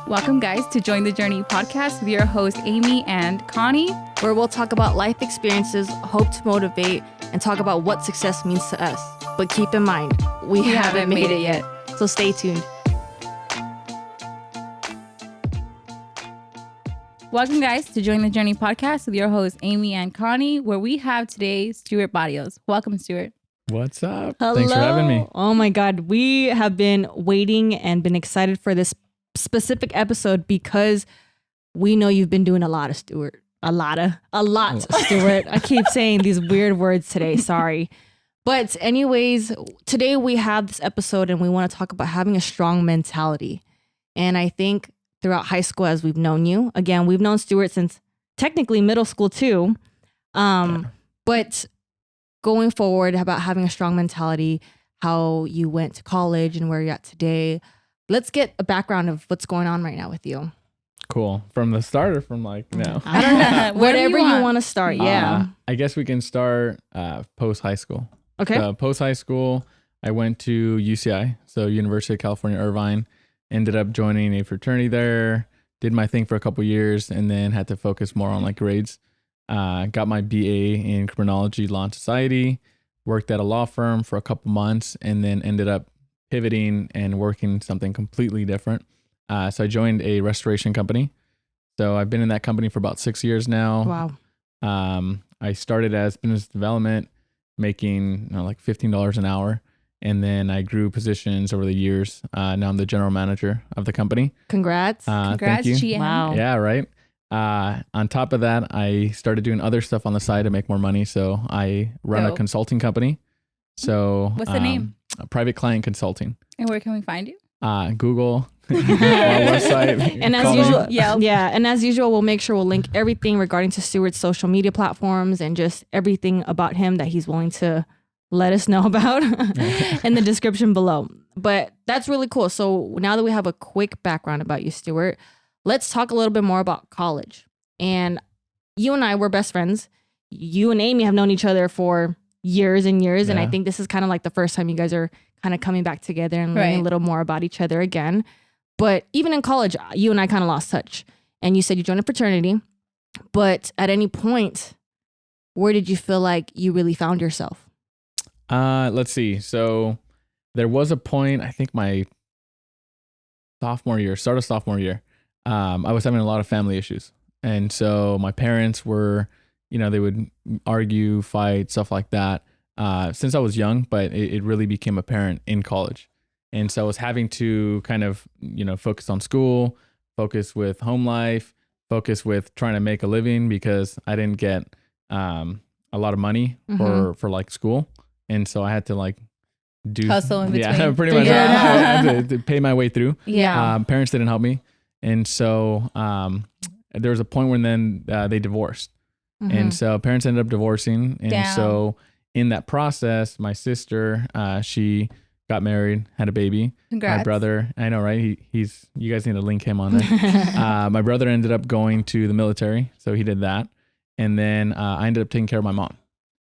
Welcome, guys, to Join the Journey podcast with your hosts, Amy and Connie, where we'll talk about life experiences, hope to motivate, and talk about what success means to us. But keep in mind, we haven't made it yet. So stay tuned. Welcome, guys, to Join the Journey podcast with your hosts, Amy and Connie, where we have today Stewart Barrios. Welcome, Stewart. What's up? Hello. Thanks for having me. Oh my God. We have been waiting and been excited for this specific episode because we know you've been doing a lot, Stewart. A lot, Stewart. I keep saying these weird words today. Sorry. But anyways, today we have this episode and we want to talk about having a strong mentality. And I think throughout high school, as we've known you, again, we've known Stewart since technically middle school too. But going forward about having a strong mentality, how you went to college and where you're at today. Let's get a background of what's going on right now with you. Cool. From the start or from like now? I don't know. Whatever you want to start. Yeah. I guess we can start post high school. Okay. So post high school, I went to UCI, so University of California, Irvine. Ended up joining a fraternity there. Did my thing for a couple years, and then had to focus more on like grades. Got my BA in criminology, law and society. Worked at a law firm for a couple months, and then ended up pivoting and working something completely different. So I joined a restoration company. So I've been in that company for about 6 years now. Wow. I started as business development, making like $15 an hour. And then I grew positions over the years. Now I'm the general manager of the company. Congrats. Congrats, thank you. GM. Wow. Yeah, right. On top of that, I started doing other stuff on the side to make more money. So I run a consulting company. So what's the name? Private Client Consulting. And where can we find you? Google, our website. And as usual, Yelp. yeah. And as usual, we'll make sure we'll link everything regarding to Stewart's social media platforms and just everything about him that he's willing to let us know about in the description below. But that's really cool. So now that we have a quick background about you, Stewart, let's talk a little bit more about college. And you and I were best friends. You and Amy have known each other for years and years. Yeah. And I think this is kind of like the first time you guys are kind of coming back together and learning a little more about each other again. But even in college, you and I kind of lost touch. And you said you joined a fraternity. But at any point, where did you feel like you really found yourself? Let's see. So there was a point, I think my start of sophomore year, I was having a lot of family issues. And so my parents were, they would argue, fight, stuff like that, since I was young, but it really became apparent in college. And so I was having to kind of, focus on school, focus with home life, focus with trying to make a living because I didn't get a lot of money for like school. And so I had to like hustle in between. Yeah, pretty much. I had to pay my way through. Yeah. Parents didn't help me. And so there was a point when then they divorced. And so parents ended up divorcing. And so in that process, my sister, she got married, had a baby. Congrats. My brother, I know, right? He's you guys need to link him on there. My brother ended up going to the military. So he did that. And then I ended up taking care of my mom.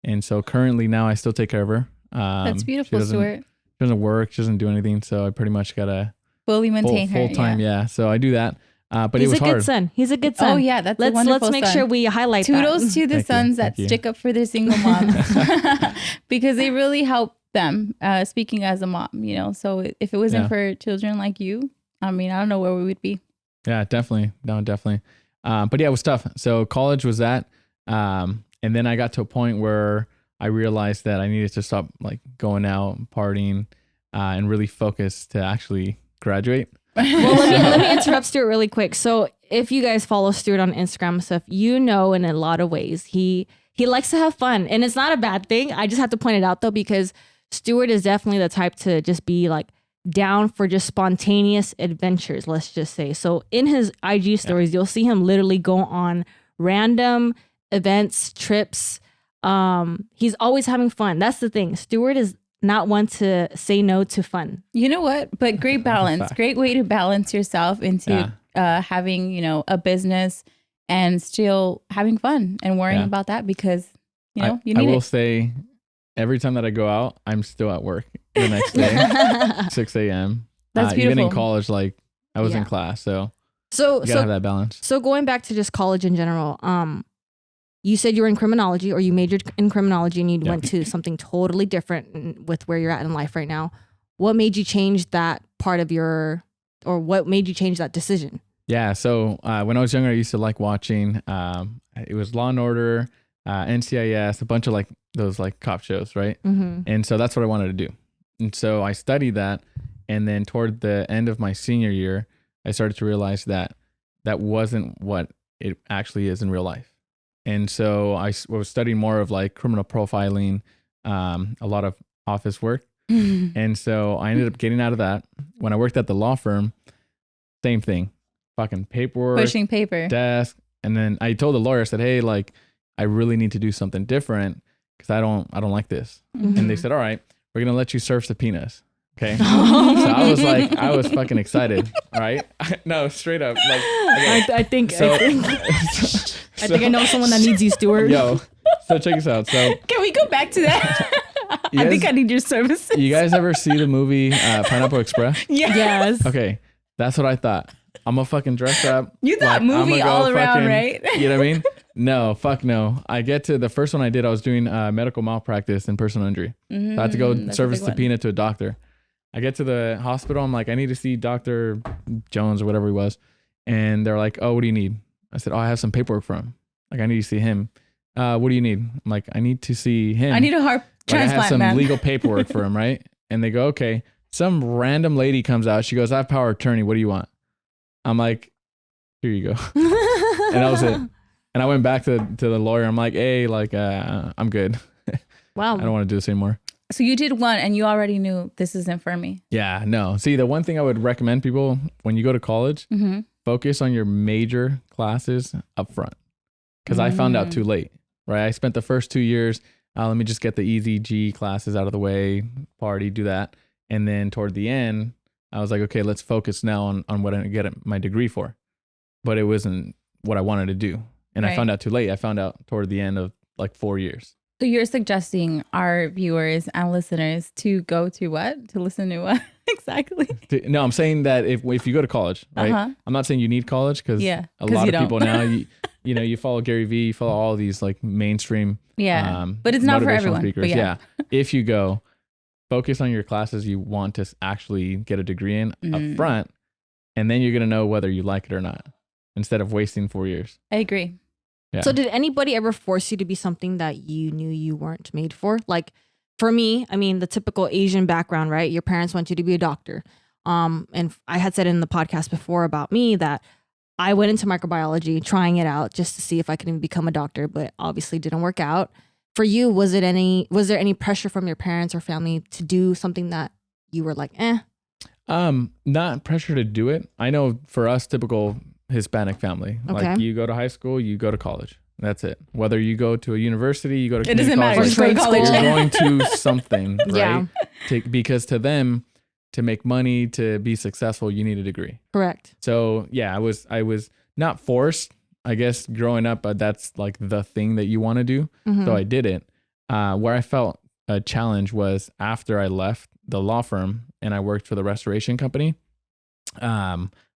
And so currently now I still take care of her. That's beautiful, Stewart. She doesn't work. She doesn't do anything. So I pretty much got to fully maintain her. Full time. Yeah. So I do that. But it was hard. He's a good son. He's a good son. Oh yeah. That's a wonderful Let's make son. sure we highlight that. Toodles to the sons that stick up for their single moms because they really help them, speaking as a mom, so if it wasn't for children like you, I don't know where we would be. Yeah, definitely. No, definitely. But yeah, it was tough. So college was that. And then I got to a point where I realized that I needed to stop like going out, partying, and really focus to actually graduate. Well, let me interrupt Stewart really quick. So if you guys follow Stewart on Instagram and stuff, in a lot of ways, he likes to have fun. And it's not a bad thing. I just have to point it out though, because Stewart is definitely the type to just be like down for just spontaneous adventures, let's just say. So in his IG stories, you'll see him literally go on random events, trips. He's always having fun. That's the thing. Stewart is not one to say no to fun. You know what? But great balance. Great way to balance yourself into having, a business and still having fun and worrying about that because, you need I will say every time that I go out, I'm still at work the next day, 6 a.m. That's beautiful. Even in college, like I was in class. So So you gotta have that balance. So going back to just college in general, you said you were in criminology, or you majored in criminology, and you went to something totally different with where you're at in life right now. What made you change that part of or what made you change that decision? Yeah. So when I was younger, I used to like watching, it was Law and Order, NCIS, a bunch of like those like cop shows, right? Mm-hmm. And so that's what I wanted to do. And so I studied that. And then toward the end of my senior year, I started to realize that that wasn't what it actually is in real life. And so I was studying more of like criminal profiling, a lot of office work. And so I ended up getting out of that. When I worked at the law firm, same thing, fucking paperwork, pushing paper, desk. And then I told the lawyer, I said, hey, like, I really need to do something different because I don't like this. Mm-hmm. And they said, all right, we're going to let you serve subpoenas. Okay. So I was fucking excited. All right. No, straight up. Like, okay. I think I know someone that needs you, Stewart. Yo, so check this out. So can we go back to that? I think I need your services. You guys ever see the movie Pineapple Express? Yes. Okay. That's what I thought. I'm gonna fucking dress up. You thought like, movie all around, right? You know what I mean? No, fuck no. I get to the first one I did, I was doing medical malpractice and personal injury. So I had to go serve a subpoena to a doctor. I get to the hospital. I'm like, I need to see Dr. Jones or whatever he was. And they're like, oh, what do you need? I said, oh, I have some paperwork from him. Like, I need to see him. What do you need? I'm like, I need to see him. I need a heart transplant, I have some man. legal paperwork for him, right? And they go, okay. Some random lady comes out. She goes, I have power of attorney. What do you want? I'm like, here you go. And that was it. And I went back to the lawyer. I'm like, hey, like, I'm good. Wow. I don't want to do this anymore. So you did one and you already knew this isn't for me. Yeah, no. See, the one thing I would recommend people when you go to college, focus on your major classes up front. Because I found out too late, right? I spent the first 2 years, let me just get the easy G classes out of the way, party, do that. And then toward the end, I was like, okay, let's focus now on what I get my degree for. But it wasn't what I wanted to do. And I found out too late. I found out toward the end of like 4 years. So you're suggesting our viewers and listeners to go to what? To listen to what exactly? No, I'm saying that if you go to college, right? I'm not saying you need college because a lot of people now, you follow Gary Vee, you follow all these like mainstream but it's not for everyone. Speakers. Yeah. If you go, focus on your classes you want to actually get a degree in up front, and then you're going to know whether you like it or not instead of wasting 4 years. I agree. Yeah. So did anybody ever force you to be something that you knew you weren't made for? Like for me, I mean, the typical Asian background, right? Your parents want you to be a doctor. And I had said in the podcast before about me that I went into microbiology, trying it out just to see if I could even become a doctor, but obviously didn't work out. For you, was there any pressure from your parents or family to do something that you were like, eh? Not pressure to do it. I know for us, typical Hispanic family, like you go to high school, you go to college. That's it. Whether you go to a university, you go to community college, you're going to something, right? Because to them, to make money, to be successful, you need a degree. Correct. So yeah, I was not forced. I guess growing up, that's like the thing that you want to do. So I did it. Where I felt a challenge was after I left the law firm and I worked for the restoration company.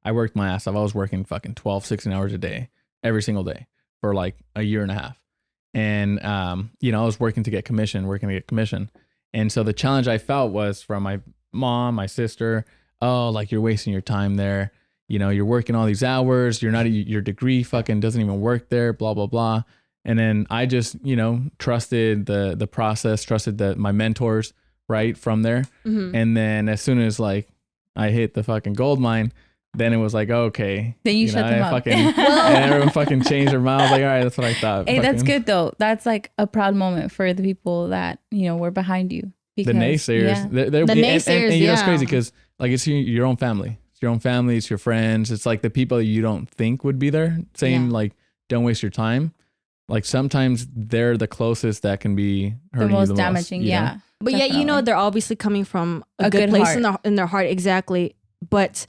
I worked my ass off. I was working fucking 12, 16 hours a day, every single day for like a year and a half. And, I was working to get commission. And so the challenge I felt was from my mom, my sister, oh, like you're wasting your time there. You're working all these hours. You're not, your degree fucking doesn't even work there, blah, blah, blah. And then I just, trusted the process, trusted my mentors right from there. And then as soon as like I hit the fucking gold mine, then it was like, okay. Then you shut them up. And everyone fucking changed their mind. I was like, all right, that's what I thought. Hey, that's good though. That's like a proud moment for the people that, were behind you. Because, the naysayers. They're the naysayers, and it's crazy because like it's your own family. It's your own family. It's your friends. It's like the people you don't think would be there saying like, don't waste your time. Like sometimes they're the closest that can be hurting the most you damaging. Know? But definitely. yet, they're obviously coming from a good place in their heart. Exactly. But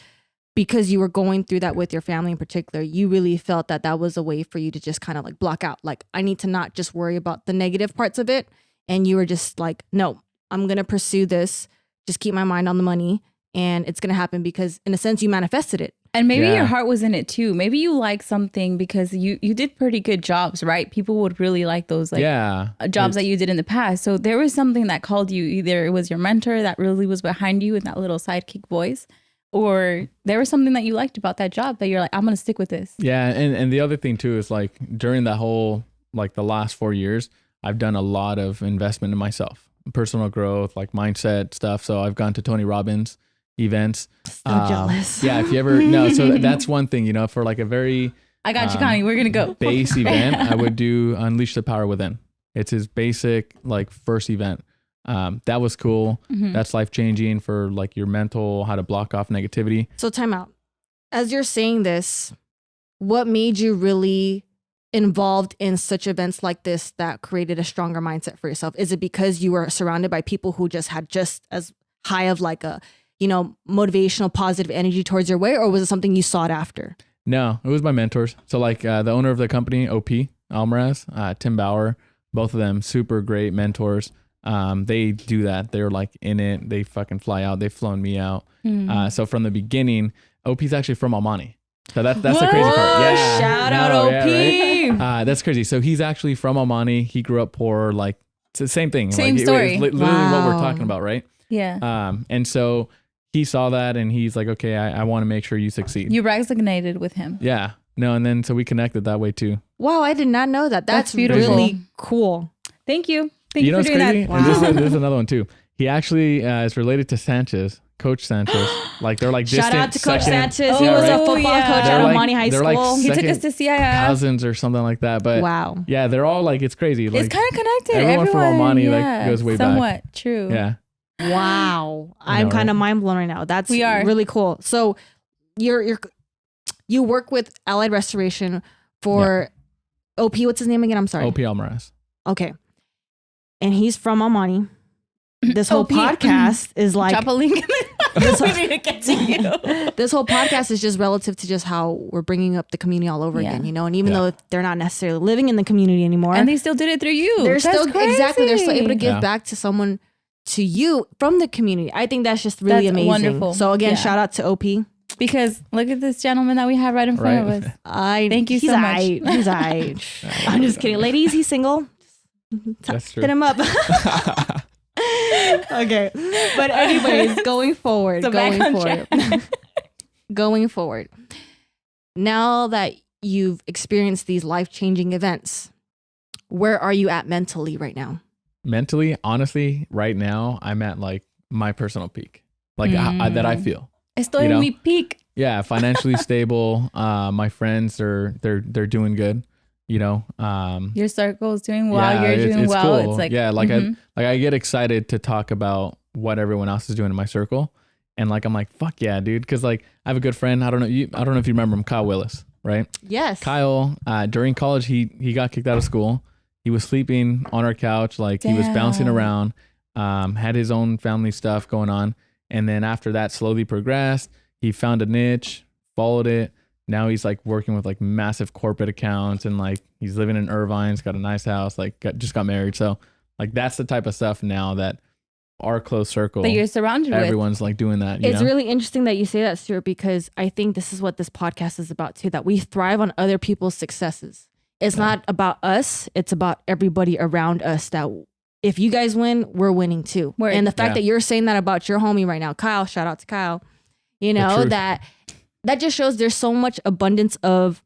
because you were going through that with your family in particular, you really felt that was a way for you to just kind of like block out. Like, I need to not just worry about the negative parts of it. And you were just like, no, I'm going to pursue this. Just keep my mind on the money and it's going to happen because in a sense you manifested it. And maybe your heart was in it too. Maybe you like something because you did pretty good jobs, right? People would really like those jobs that you did in the past. So there was something that called you. Either it was your mentor that really was behind you in that little sidekick voice, or there was something that you liked about that job that you're like, I'm going to stick with this. Yeah. And the other thing too is like during that whole, like the last 4 years, I've done a lot of investment in myself, personal growth, like mindset stuff. So I've gone to Tony Robbins events. So jealous. Yeah. If you ever, no, so that's one thing, you know, for like a very, I got you, Connie. We're going to go. Base event, I would do Unleash the Power Within. It's his basic like first event. That was cool. Mm-hmm. That's life-changing for like your mental, how to block off negativity. So time out. As you're saying this, what made you really involved in such events like this that created a stronger mindset for yourself? Is it because you were surrounded by people who just had just as high of like a, you know, motivational, positive energy towards your way, or was it something you sought after? No, it was my mentors. So like the owner of the company, OP Almaraz, Tim Bauer, both of them super great mentors. They do that. They're like in it. They fucking fly out. They've flown me out. So from the beginning, OP's actually from Almani. So that's the crazy part. Yeah. Shout out OP. Yeah, right? That's crazy. So he's actually from Almani. He grew up poor. Like it's the same thing. Same like, story. Literally what we're talking about, right? Yeah. And so he saw that and he's like, okay, I want to make sure you succeed. You resonated with him. Yeah. No, and then so we connected that way too. Wow, I did not know that. That's beautiful. Really cool. Thank you. Thank you for doing crazy? that. Wow. And this is another one too. He actually is related to Sanchez, Coach Sanchez. Like they're like distant. Shout out to Coach Sanchez. He was a football coach at Almani High School. Like he took us to CIF. Cousins or something like that. But wow. Yeah, they're all like, it's crazy. Like, it's kind of connected. Everyone from Almani like goes way somewhat back. True. Yeah. Wow. I'm kind of mind blown right now. That's really cool. So you work with Allied Restoration for OP. What's his name again? I'm sorry. OP Almaraz. Okay. And he's from Almani. This whole podcast is like drop a link. This whole podcast is just relative to just how we're bringing up the community all over again, you know. And even though they're not necessarily living in the community anymore, and they still did it through you, they're still able to give back to someone, to you from the community. I think that's just really amazing. Wonderful. So again, shout out to OP. Because look at this gentleman that we have right in front of us. Thank you so much. He's I'm just kidding, ladies. He's single. That's true. Hit him up. Okay, but anyways, going forward, now that you've experienced these life-changing events, where are you at mentally right now? Mentally, honestly, right now I'm at like my personal peak, like that I feel. Estoy en mi peak. Yeah, financially stable. My friends they're doing good. You know, your circle is doing well. You're doing well. Cool. It's like I get excited to talk about what everyone else is doing in my circle, and like I'm like, fuck yeah, dude, because like I have a good friend. I don't know if you remember him, Kyle Willis, right? Yes. Kyle, during college, he got kicked out of school. He was sleeping on our couch, like he was bouncing around. Had his own family stuff going on, and then after that, slowly progressed. He found a niche, followed it. Now he's like working with like massive corporate accounts and like he's living in Irvine. He's got a nice house, like just got married. So like that's the type of stuff now that our close circle that you're surrounded with. Everyone's like doing that. It's really interesting that you say that, Stuart, because I think this is what this podcast is about too, that we thrive on other people's successes. It's not about us. It's about everybody around us, that if you guys win, we're winning too. And the fact that you're saying that about your homie right now, Kyle, shout out to Kyle, you know, that just shows there's so much abundance of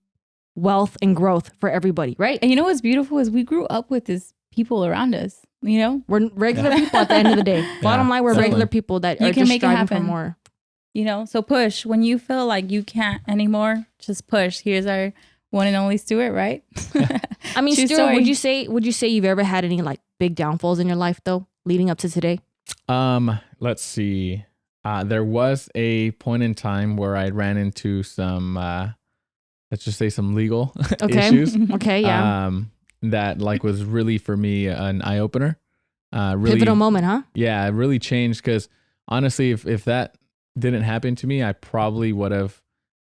wealth and growth for everybody, right? And you know what's beautiful is we grew up with these people around us, you know? We're regular people at the end of the day. Bottom line, we're regular people that are just striving for more. You know, so push. When you feel like you can't anymore, just push. Here's our one and only Stuart, right? I mean, Stuart, would you say you've ever had any like big downfalls in your life though, leading up to today? Let's see. There was a point in time where I ran into some, let's just say some legal issues. Okay, yeah. That like was really for me an eye opener. Really, pivotal moment, huh? Yeah, it really changed because honestly, if that didn't happen to me, I probably would have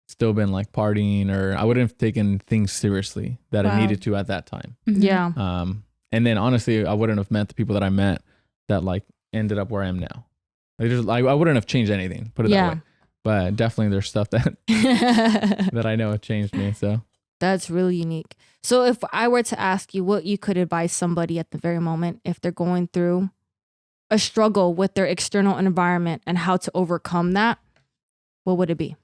still been like partying, or I wouldn't have taken things seriously that I needed to at that time. Mm-hmm. Yeah. And then honestly, I wouldn't have met the people that I met that like ended up where I am now. I wouldn't have changed anything, put it that way. But definitely there's stuff that that I know have changed me. So that's really unique. So if I were to ask you what you could advise somebody at the very moment if they're going through a struggle with their external environment and how to overcome that, what would it be?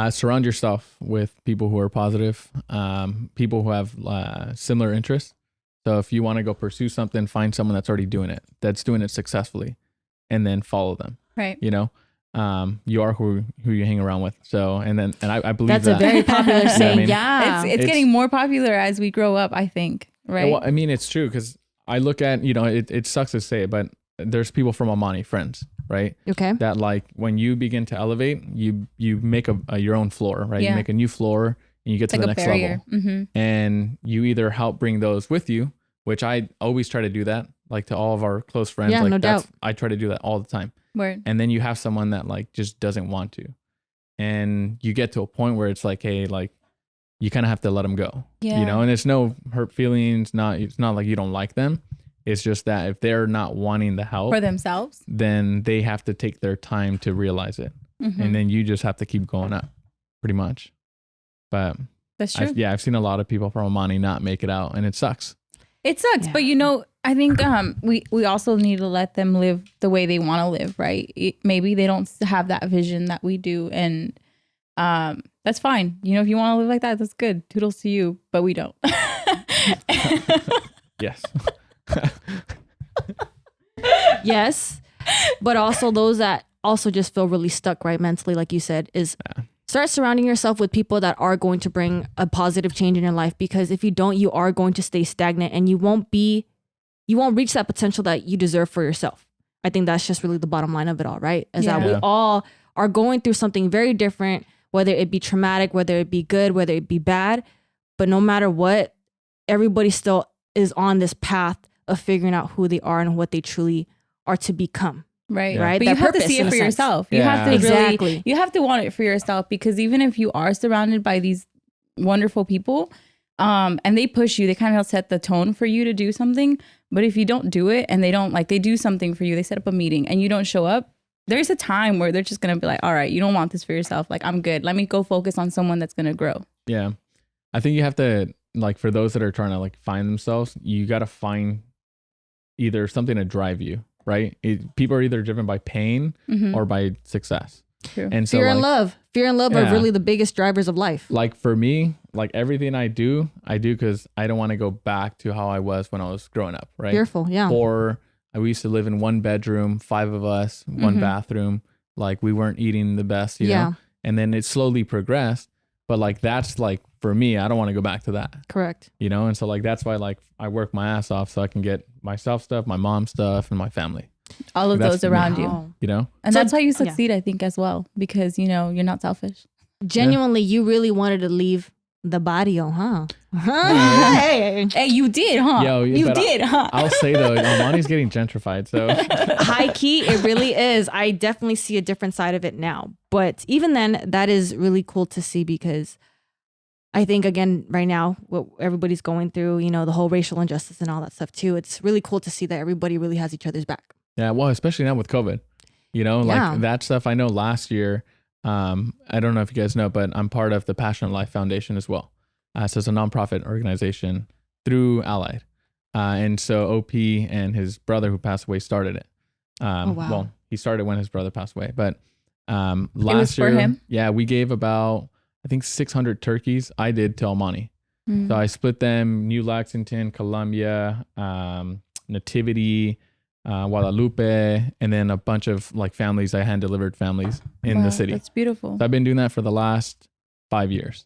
Surround yourself with people who are positive, people who have similar interests. So if you want to go pursue something, find someone that's already doing it, that's doing it successfully, and then follow them. Right. You know, you are who you hang around with. So, and I believe that's that. a very popular saying. It's getting more popular as we grow up, I think. Right. Well, I mean, it's true because I look at, you know, it sucks to say it, but there's people from Amani, friends, right? Okay. That like when you begin to elevate, you make your own floor, right? You make a new floor and you get to the next level. And you either help bring those with you, which I always try to do that, like to all of our close friends. Yeah, like no doubt. I try to do that all the time. Word. And then you have someone that like just doesn't want to. And you get to a point where it's like, hey, like you kind of have to let them go. Yeah. You know, and it's no hurt feelings, it's not like you don't like them. It's just that if they're not wanting the help for themselves, then they have to take their time to realize it. And then you just have to keep going up pretty much. But that's true. I've seen a lot of people from Amani not make it out and it sucks. It sucks. But you know, I think we also need to let them live the way they want to live, right? Maybe they don't have that vision that we do. And that's fine. You know, if you want to live like that, that's good. Toodles to you, but we don't. Yes. Yes. But also those that also just feel really stuck, right? Mentally, like you said, is start surrounding yourself with people that are going to bring a positive change in your life. Because if you don't, you are going to stay stagnant and you won't reach that potential that you deserve for yourself. I think that's just really the bottom line of it all, right? Is that we all are going through something very different, whether it be traumatic, whether it be good, whether it be bad. But no matter what, everybody still is on this path of figuring out who they are and what they truly are to become. Right. Right. But you have to see it for yourself. You have to you have to want it for yourself, because even if you are surrounded by these wonderful people, and they push you, they kind of set the tone for you to do something. But if you don't do it and they do something for you, they set up a meeting and you don't show up, there's a time where they're just going to be like, all right, you don't want this for yourself. Like, I'm good. Let me go focus on someone that's going to grow. Yeah. I think you have to, like, for those that are trying to like find themselves, you got to find either something to drive you, right? People are either driven by pain or by success. True. And so fear and love are really the biggest drivers of life. Like for me, like everything I do because I don't want to go back to how I was when I was growing up, right? Fearful, yeah. Or we used to live in one bedroom, 5 of us, one bathroom. Like we weren't eating the best, you know? And then it slowly progressed. But like, that's like, for me, I don't want to go back to that. Correct. You know? And so like, that's why like I work my ass off so I can get myself stuff, my mom stuff, and my family. All of those around you. You know? And that's how you succeed, I think, as well. Because, you know, you're not selfish. Genuinely, you really wanted to leave the barrio, huh? Hey, you did, huh? Yo, you did, huh? I'll say though, money's getting gentrified, so high key, it really is. I definitely see a different side of it now. But even then, that is really cool to see, because I think, again, right now, what everybody's going through, you know, the whole racial injustice and all that stuff too, it's really cool to see that everybody really has each other's back. Yeah, well, especially now with COVID, you know, like that stuff. I know last year, I don't know if you guys know, but I'm part of the Passionate Life Foundation as well. So it's a nonprofit organization through Allied. And so OP and his brother who passed away started it. Well, he started when his brother passed away, but last year, for him? Yeah, we gave about, I think 600 turkeys. I did to Almani. So I split them, New Lexington, Columbia, Nativity, Guadalupe, and then a bunch of like families, I hand delivered families in the city. That's beautiful. So I've been doing that for the last 5 years.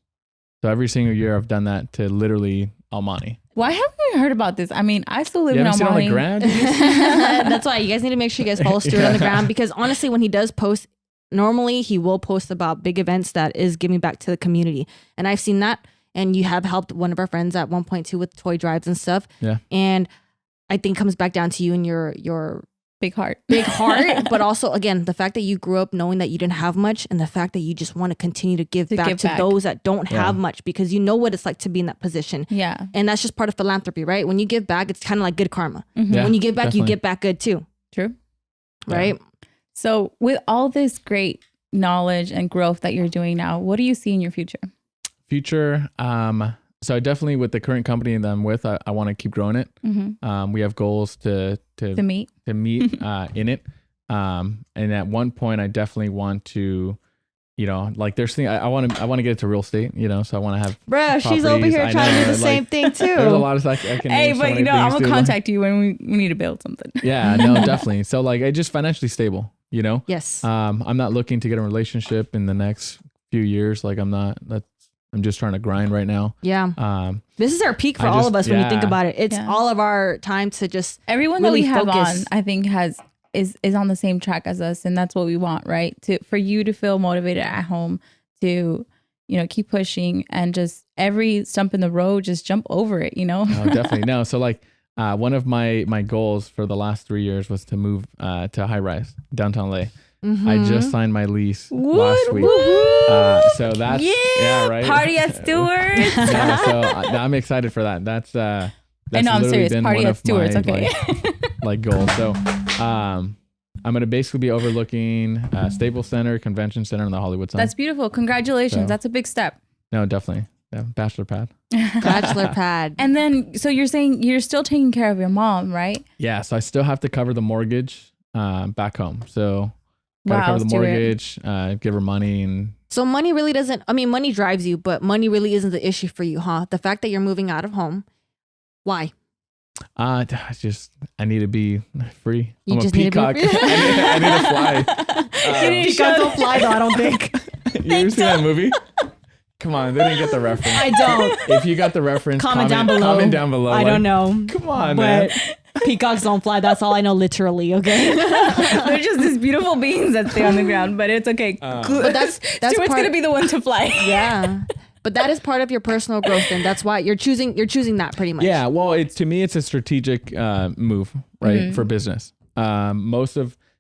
So every single year I've done that to literally Almani. Why haven't we heard about this? I mean, I still live in Almani. On the ground? That's why you guys need to make sure you guys follow Stewart on the ground, because honestly, when he does post, normally he will post about big events that is giving back to the community. And I've seen that. And you have helped one of our friends at 1.2 with toy drives and stuff. Yeah. And I think it comes back down to you and your big heart, but also, again, the fact that you grew up knowing that you didn't have much, and the fact that you just want to continue to give back to those that don't have much, because you know what it's like to be in that position. Yeah. And that's just part of philanthropy, right? When you give back, it's kind of like good karma. Yeah, when you give back, definitely. you get back good too. True. Right? So with all this great knowledge and growth that you're doing now, what do you see in your future? So I definitely, with the current company that I'm with, I want to keep growing it. We have goals to meet in it. And at one point I definitely want to, like there's thing I want to get into real estate, so I want to have Bruh, she's over here trying to do the same thing too. There's a lot of stuff I can Hey, but I'm gonna contact you when we need to build something. Yeah, no, definitely. So like I just financially stable, Yes. I'm not looking to get a relationship in the next few years. Like I'm just trying to grind right now. Yeah. This is our peak for all of us when you think about it. It's all of our time to just everyone really that we have focus. on, I think is on the same track as us, and that's what we want, right? For you to feel motivated at home to, keep pushing, and just every stump in the road, just jump over it, No, definitely. No. So like one of my goals for the last 3 years was to move to high rise downtown LA. I just signed my lease last week. So that's right. Party at Stewart's. So I'm excited for that. That's I know, I'm serious. Party at Stewart's. Okay. like goals. So I'm going to basically be overlooking Staples Center, Convention Center, and the Hollywood Sign. That's beautiful. Congratulations. So, that's a big step. No, definitely. Yeah, bachelor pad. Bachelor pad. And then, so you're saying you're still taking care of your mom, right? Yeah. So I still have to cover the mortgage back home. So gotta cover the mortgage, give her money. And so money really doesn't, money drives you, but money really isn't the issue for you, huh? The fact that you're moving out of home. Why? I need to be free. I'm just a peacock. need to be free? I need to fly. Peacocks don't fly though, I don't think. You ever seen that movie? Come on, they didn't get the reference. I don't. If you got the reference, comment down below. Comment down below. I don't know. Come on, man. Peacocks don't fly. That's all I know, literally. Okay. They're just these beautiful beings that stay on the ground, but it's okay. But that's Stuart's gonna be the one to fly. Yeah. But that is part of your personal growth, and that's why you're choosing that pretty much. Yeah. Well, to me, it's a strategic move, right, for business.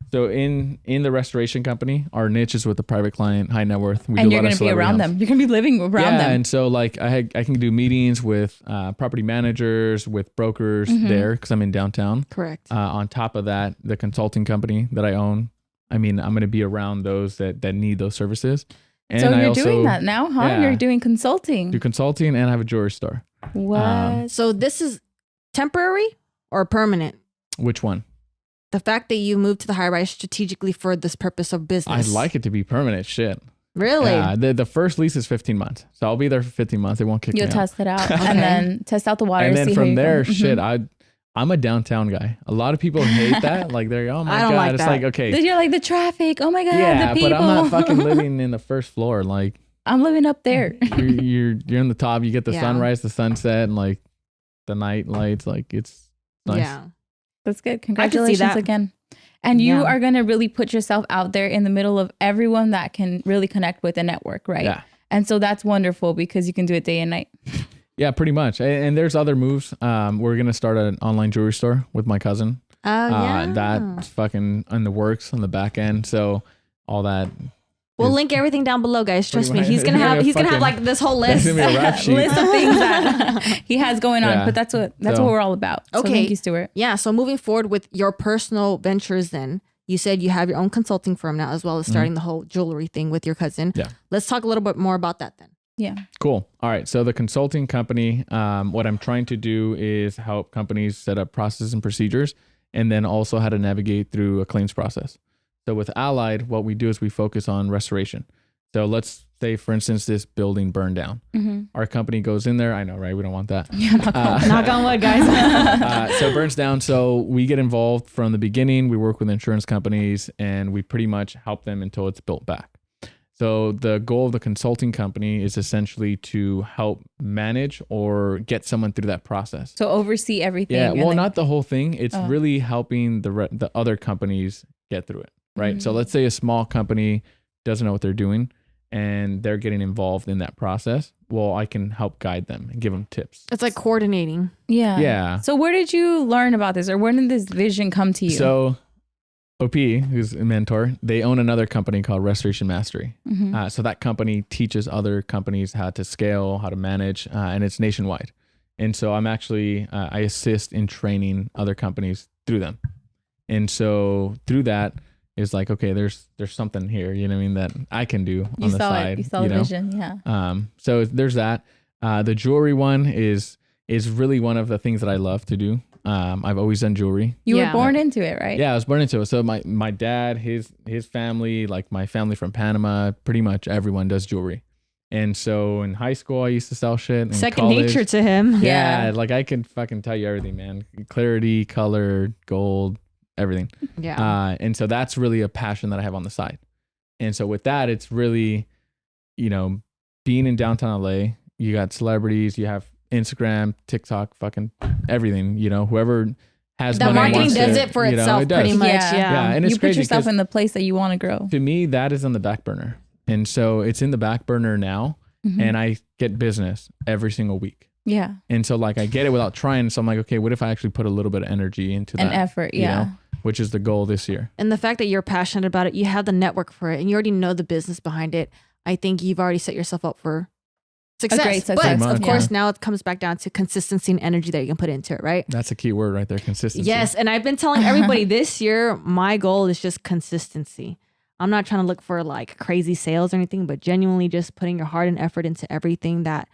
So in the restoration company, our niche is with the private client, high net worth. And you're going to be around them. You're going to be living around them. Yeah, and so like I can do meetings with property managers, with brokers there because I'm in downtown. Correct. On top of that, the consulting company that I own, I'm going to be around those that need those services. And so you're doing that now, huh? Yeah, you're doing consulting. Do consulting, and I have a jewelry store. What? So this is temporary or permanent? Which one? The fact that you moved to the high rise strategically for this purpose of business. I'd like it to be permanent. Shit. Really? Yeah. The first lease is 15 months. So I'll be there for 15 months. They won't kick me out. You'll test it out and then test out the water. And then see from how there, shit, I'm a downtown guy. A lot of people hate that. Like they're, oh my I don't God. like It's that. like, okay. You're like the traffic. Oh my God, Yeah, the people. but I'm not fucking living in the first floor. Like I'm living up there. you're in the top. You get the Yeah. sunrise, the sunset, and like the night lights. Like it's nice. Yeah. That's good. Congratulations again. And you are going to really put yourself out there in the middle of everyone that can really connect with a network, right? Yeah. And so that's wonderful because you can do it day and night. Yeah, pretty much. And there's other moves. We're going to start an online jewelry store with my cousin. Oh, yeah. That's fucking in the works on the back end. So all that. We'll link everything down below, guys. Trust me. He's gonna have like this whole list. That's gonna be a rap sheet. List of things that he has going on. Yeah. But that's what we're all about. So Okay. thank you, Stewart. Yeah. So moving forward with your personal ventures, then you said you have your own consulting firm now, as well as starting the whole jewelry thing with your cousin. Yeah. Let's talk a little bit more about that then. Yeah. Cool. All right. So the consulting company, what I'm trying to do is help companies set up processes and procedures, and then also how to navigate through a claims process. So with Allied, what we do is we focus on restoration. So let's say, for instance, this building burned down. Our company goes in there. I know, right? We don't want that. Yeah, Knock on wood, guys. So it burns down. So we get involved from the beginning. We work with insurance companies, and we pretty much help them until it's built back. So the goal of the consulting company is essentially to help manage or get someone through that process. So oversee everything. Yeah, well, not the whole thing. It's really helping the other companies get through it, right? So let's say a small company doesn't know what they're doing, and they're getting involved in that process. Well, I can help guide them and give them tips. It's like coordinating. Yeah. Yeah. So where did you learn about this, or when did this vision come to you? So OP, who's a mentor, they own another company called Restoration Mastery. So that company teaches other companies how to scale, how to manage, and it's nationwide. And so I'm actually, I assist in training other companies through them. And so through that, is like, okay, there's something here, you know what I mean, that I can do on the side. You saw the vision, yeah. So there's that. The jewelry one is really one of the things that I love to do. I've always done jewelry. You were born into it, right? Yeah, I was born into it. So my dad, his family, like my family from Panama, pretty much everyone does jewelry. And so in high school, I used to sell shit. Second nature to him. Yeah, like I can fucking tell you everything, man. Clarity, color, gold, everything. Yeah. And so that's really a passion that I have on the side. And so with that, it's really, you know, being in downtown LA, you got celebrities, you have Instagram, TikTok, fucking everything, you know, whoever has the money marketing does it for itself, it does. pretty much. Yeah. And it's you put crazy yourself in the place that you want to grow. To me, that is on the back burner. And so it's in the back burner now, and I get business every single week. Yeah. And so like I get it without trying. So I'm like, okay, what if I actually put a little bit of energy into that? An effort, you know, which is the goal this year. And the fact that you're passionate about it, you have the network for it, and you already know the business behind it. I think you've already set yourself up for success. A great success. But of course, now it comes back down to consistency and energy that you can put into it, right? That's a key word right there, consistency. Yes. And I've been telling everybody this year, my goal is just consistency. I'm not trying to look for like crazy sales or anything, but genuinely just putting your heart and effort into everything that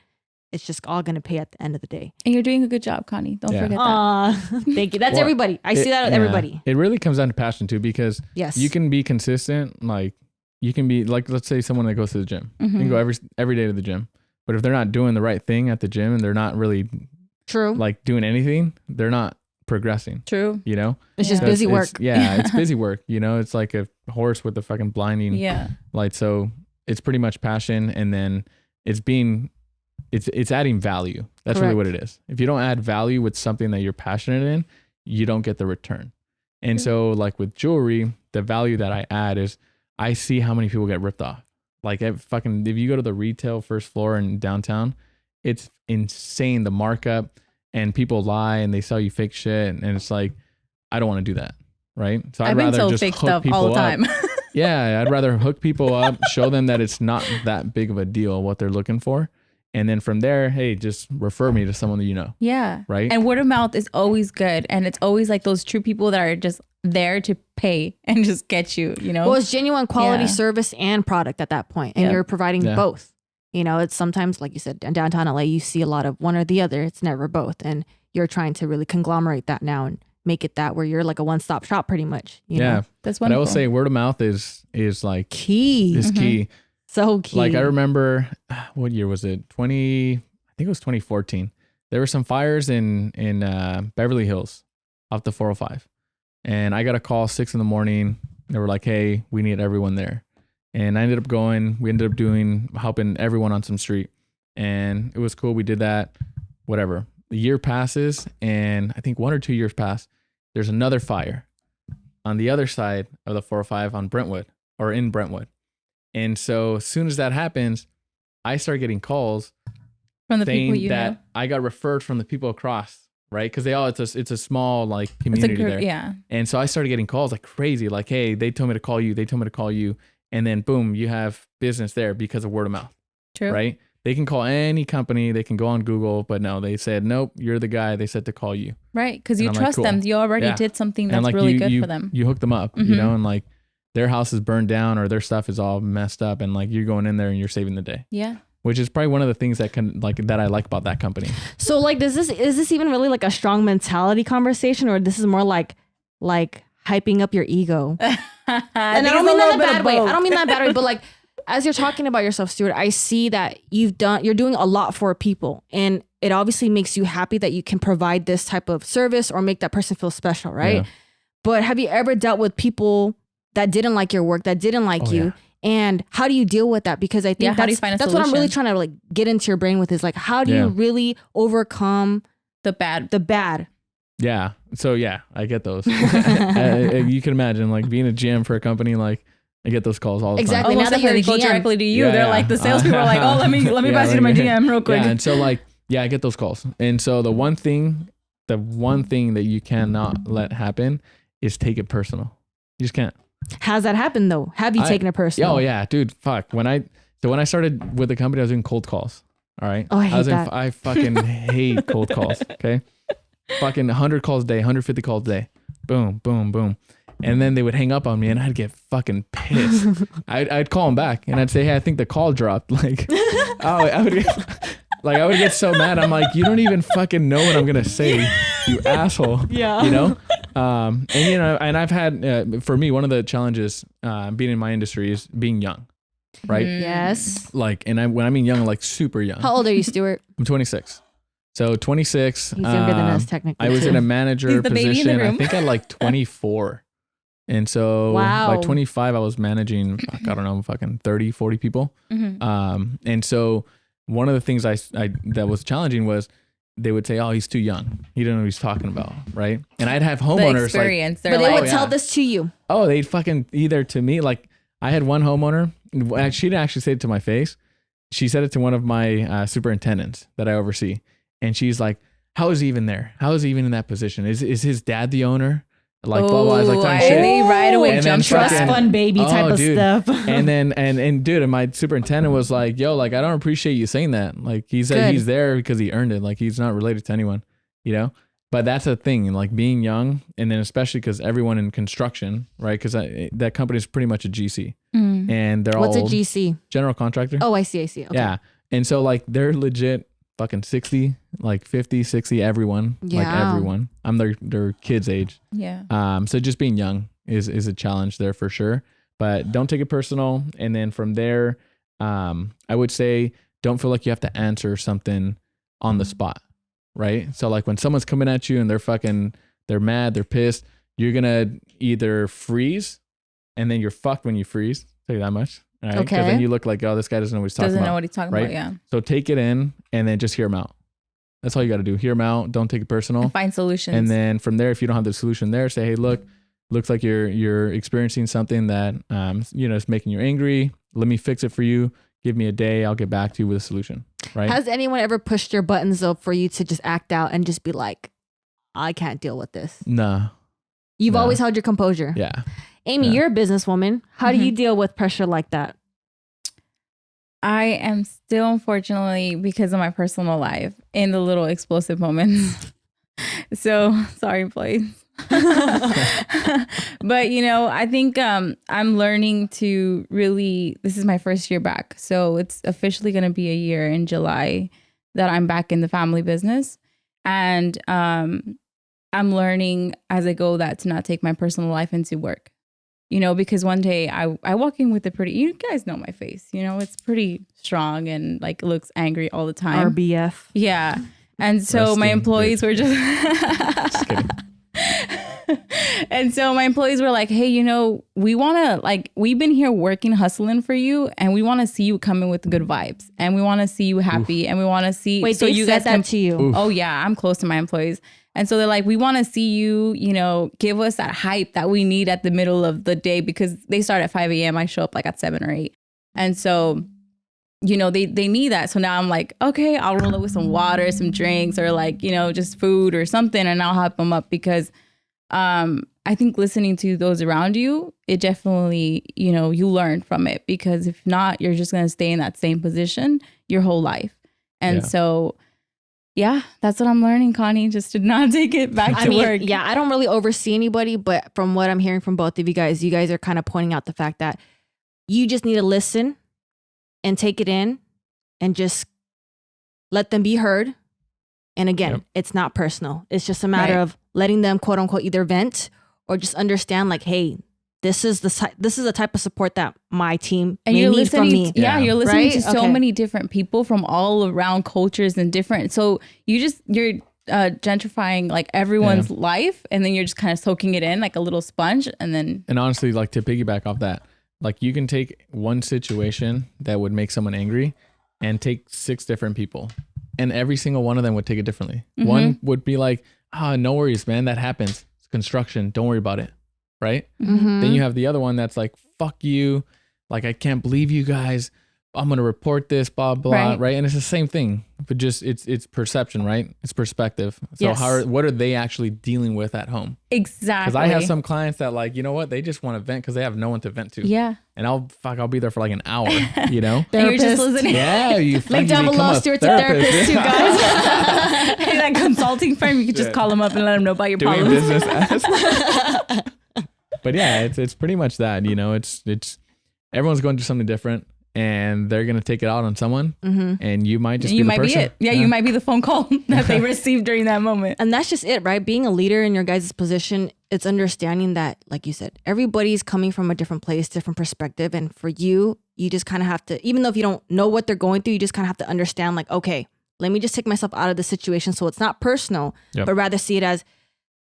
it's just all going to pay at the end of the day. And you're doing a good job, Connie. Don't forget that. Thank you. That's everybody. I see that with everybody. It really comes down to passion too, because you can be consistent. Like you can be like, let's say someone that goes to the gym, you can go every day to the gym, but if they're not doing the right thing at the gym and they're not really like doing anything, they're not progressing. True. You know, it's just busy work. It's busy work. You know, it's like a horse with a fucking blinding light. So it's pretty much passion, and then it's adding value. That's really what it is. If you don't add value with something that you're passionate in, you don't get the return. And so like with jewelry, the value that I add is I see how many people get ripped off. Like if you go to the retail first floor in downtown, it's insane, the markup, and people lie and they sell you fake shit. And it's like, I don't want to do that. Right. So I'd rather just fake hook stuff people all the time. Yeah. I'd rather hook people up, show them that it's not that big of a deal, what they're looking for. And then from there, hey, just refer me to someone that you know. Yeah. Right. And word of mouth is always good. And it's always like those true people that are just there to pay and just get you, you know? Well, it's genuine quality service and product at that point, and you're providing both. You know, it's sometimes, like you said, in downtown LA, you see a lot of one or the other. It's never both. And you're trying to really conglomerate that now and make it that where you're like a one-stop shop pretty much. You know? That's wonderful. But I will say word of mouth is like key. Is key. So key. Like I remember, what year was it? I think it was 2014. There were some fires in Beverly Hills off the 405. And I got a call 6 a.m. They were like, hey, we need everyone there. And I ended up going, we ended up helping everyone on some street. And it was cool. We did that, whatever. The year passes, and I think 1 or 2 years pass. There's another fire on the other side of the 405 on Brentwood, or in Brentwood. And so as soon as that happens, I start getting calls from the people you that know. I got referred from the people across, right? Because it's a small like community there. Yeah. And so I started getting calls like crazy, like, hey, they told me to call you. They told me to call you. And then boom, you have business there because of word of mouth. True. Right? They can call any company. They can go on Google, but no, they said, nope, you're the guy. They said to call you. Right. Because you trust them. You already did something that's like really good for them. You hook them up, you know, and like their house is burned down or their stuff is all messed up. And like you're going in there and you're saving the day. Yeah. Which is probably one of the things that I like about that company. So like, is this even really like a strong mentality conversation, or this is more like hyping up your ego? And I don't mean that in a bad way. I don't mean that bad way, but like, as you're talking about yourself, Stewart, I see that you're doing a lot for people, and it obviously makes you happy that you can provide this type of service or make that person feel special, right? Yeah. But have you ever dealt with people that didn't like your work, that didn't like you? Yeah. And how do you deal with that? Because I think that's what I'm really trying to like get into your brain with, is like, how do you really overcome the bad? Yeah. So yeah, I get those. You can imagine like being a GM for a company, like I get those calls all the time. Exactly. Now that they go directly to you, they're like, the salespeople are like, oh, let me pass you to my GM real quick. Yeah. And so like, I get those calls. And so the one thing that you cannot let happen is take it personal. You just can't. How's that happened though? Have you taken it personal? Oh yeah, dude. Fuck. When I started with the company, I was doing cold calls. All right. Oh, I hate that. I fucking hate cold calls. Okay. Fucking 100 calls a day, 150 calls a day. Boom, boom, boom. And then they would hang up on me and I'd get fucking pissed. I'd call them back and I'd say, hey, I think the call dropped. Like, I would get so mad. I'm like, you don't even fucking know what I'm going to say, you asshole. Yeah. You know? And I've had, for me, one of the challenges being in my industry is being young, right? Yes. Like, when I mean young, like super young. How old are you, Stewart? I'm 26. So 26. He's younger than us, technically. I was in a manager position, I room. think at like 24. And so by 25, I was managing, I don't know, fucking 30, 40 people. Mm-hmm. And so one of the things I that was challenging was they would say, oh, he's too young. He don't know what he's talking about. Right. And I'd have homeowners experience. like, but they would tell this to you. Oh, they'd fucking either to me, like I had one homeowner, she didn't actually say it to my face. She said it to one of my superintendents that I oversee. And she's like, how is he even there? How is he even in that position? Is his dad the owner? Like, blah, blah. I was like, talking shit. They right away jump trust fund baby type of stuff. And then, and dude, and my superintendent was like, yo, like, I don't appreciate you saying that. Like, he said he's there because he earned it. Like, he's not related to anyone, you know? But that's a thing, like being young. And then especially because everyone in construction, right? Because that company is pretty much a GC. And they're What's all. What's a GC? General contractor. Oh, I see. Okay. Yeah. And so like, they're legit fucking 60, like 50, 60, everyone, like everyone. I'm their kids' age. Yeah. So just being young is a challenge there for sure, but don't take it personal. And then from there, I would say, don't feel like you have to answer something on the spot, right? So like when someone's coming at you and they're mad, they're pissed, you're going to either freeze and then you're fucked when you freeze. Tell you that much. Right? Okay. Because then you look like, oh, this guy doesn't know what he's talking about. Doesn't know what he's talking about, yeah. So take it in and then just hear him out. That's all you got to do. Hear him out. Don't take it personal. And find solutions. And then from there, if you don't have the solution there, say, hey, looks like you're experiencing something that, is making you angry. Let me fix it for you. Give me a day. I'll get back to you with a solution. Right. Has anyone ever pushed your buttons up for you to just act out and just be like, I can't deal with this? Nah. You've always held your composure. Yeah. Amy, you're a businesswoman. How do you deal with pressure like that? I am still, unfortunately, because of my personal life, in the little explosive moments. So sorry, employees. But, I think I'm learning to really, this is my first year back. So it's officially going to be a year in July that I'm back in the family business. And I'm learning as I go that to not take my personal life into work. Because one day I walk in with you guys know my face, it's pretty strong and like looks angry all the time. RBF. Yeah. And so my employees were just kidding. And so my employees were like, hey, we want to we've been here working, hustling for you. And we want to see you come in with good vibes. And we want to see you happy. Oof. And we want to see. Wait, so you guys said that to you? Oof. Oh, yeah. I'm close to my employees. And so they're like, we want to see you, give us that hype that we need at the middle of the day, because they start at 5 a.m. I show up like at 7 or 8. And so, they need that. So now I'm like, okay, I'll roll up with some water, some drinks, or just food or something. And I'll hype them up because I think listening to those around you, it definitely, you learn from it, because if not, you're just going to stay in that same position your whole life. And so... yeah, that's what I'm learning, Connie, just to not take it back to work. Yeah, I don't really oversee anybody, but from what I'm hearing from both of you guys are kind of pointing out the fact that you just need to listen and take it in and just let them be heard. And again, it's not personal. It's just a matter of letting them, quote unquote, either vent or just understand like, hey, this is the type of support that my team may need from me. You're listening to so many different people from all around cultures and different. So you're gentrifying like everyone's life, and then you're just kind of soaking it in like a little sponge, and then. And honestly, like to piggyback off that, like you can take one situation that would make someone angry, and take 6 different people, and every single one of them would take it differently. Mm-hmm. One would be like, no worries, man, that happens. It's construction. Don't worry about it. Right? Mm-hmm. Then you have the other one that's like, fuck you. Like, I can't believe you guys. I'm going to report this, blah, blah. Right. And it's the same thing, but just it's perception, right? It's perspective. So what are they actually dealing with at home? Exactly. Because I have some clients that like, you know what? They just want to vent because they have no one to vent to. Yeah. And I'll be there for like an hour, you know? And you're just listening. Yeah. Link down below, Stewart's a therapist too, guys. Hey, that consulting firm, you could just call them up and let them know about your doing problems. business as. But yeah, it's pretty much that, you know, it's everyone's going through something different and they're going to take it out on someone and you might just be the person. Be it. Yeah, you might be the phone call that they received during that moment. And that's just it, right? Being a leader in your guys' position, it's understanding that, like you said, everybody's coming from a different place, different perspective. And for you, you just kind of have to, even though if you don't know what they're going through, you just kind of have to understand like, okay, let me just take myself out of the situation so it's not personal, but rather see it as,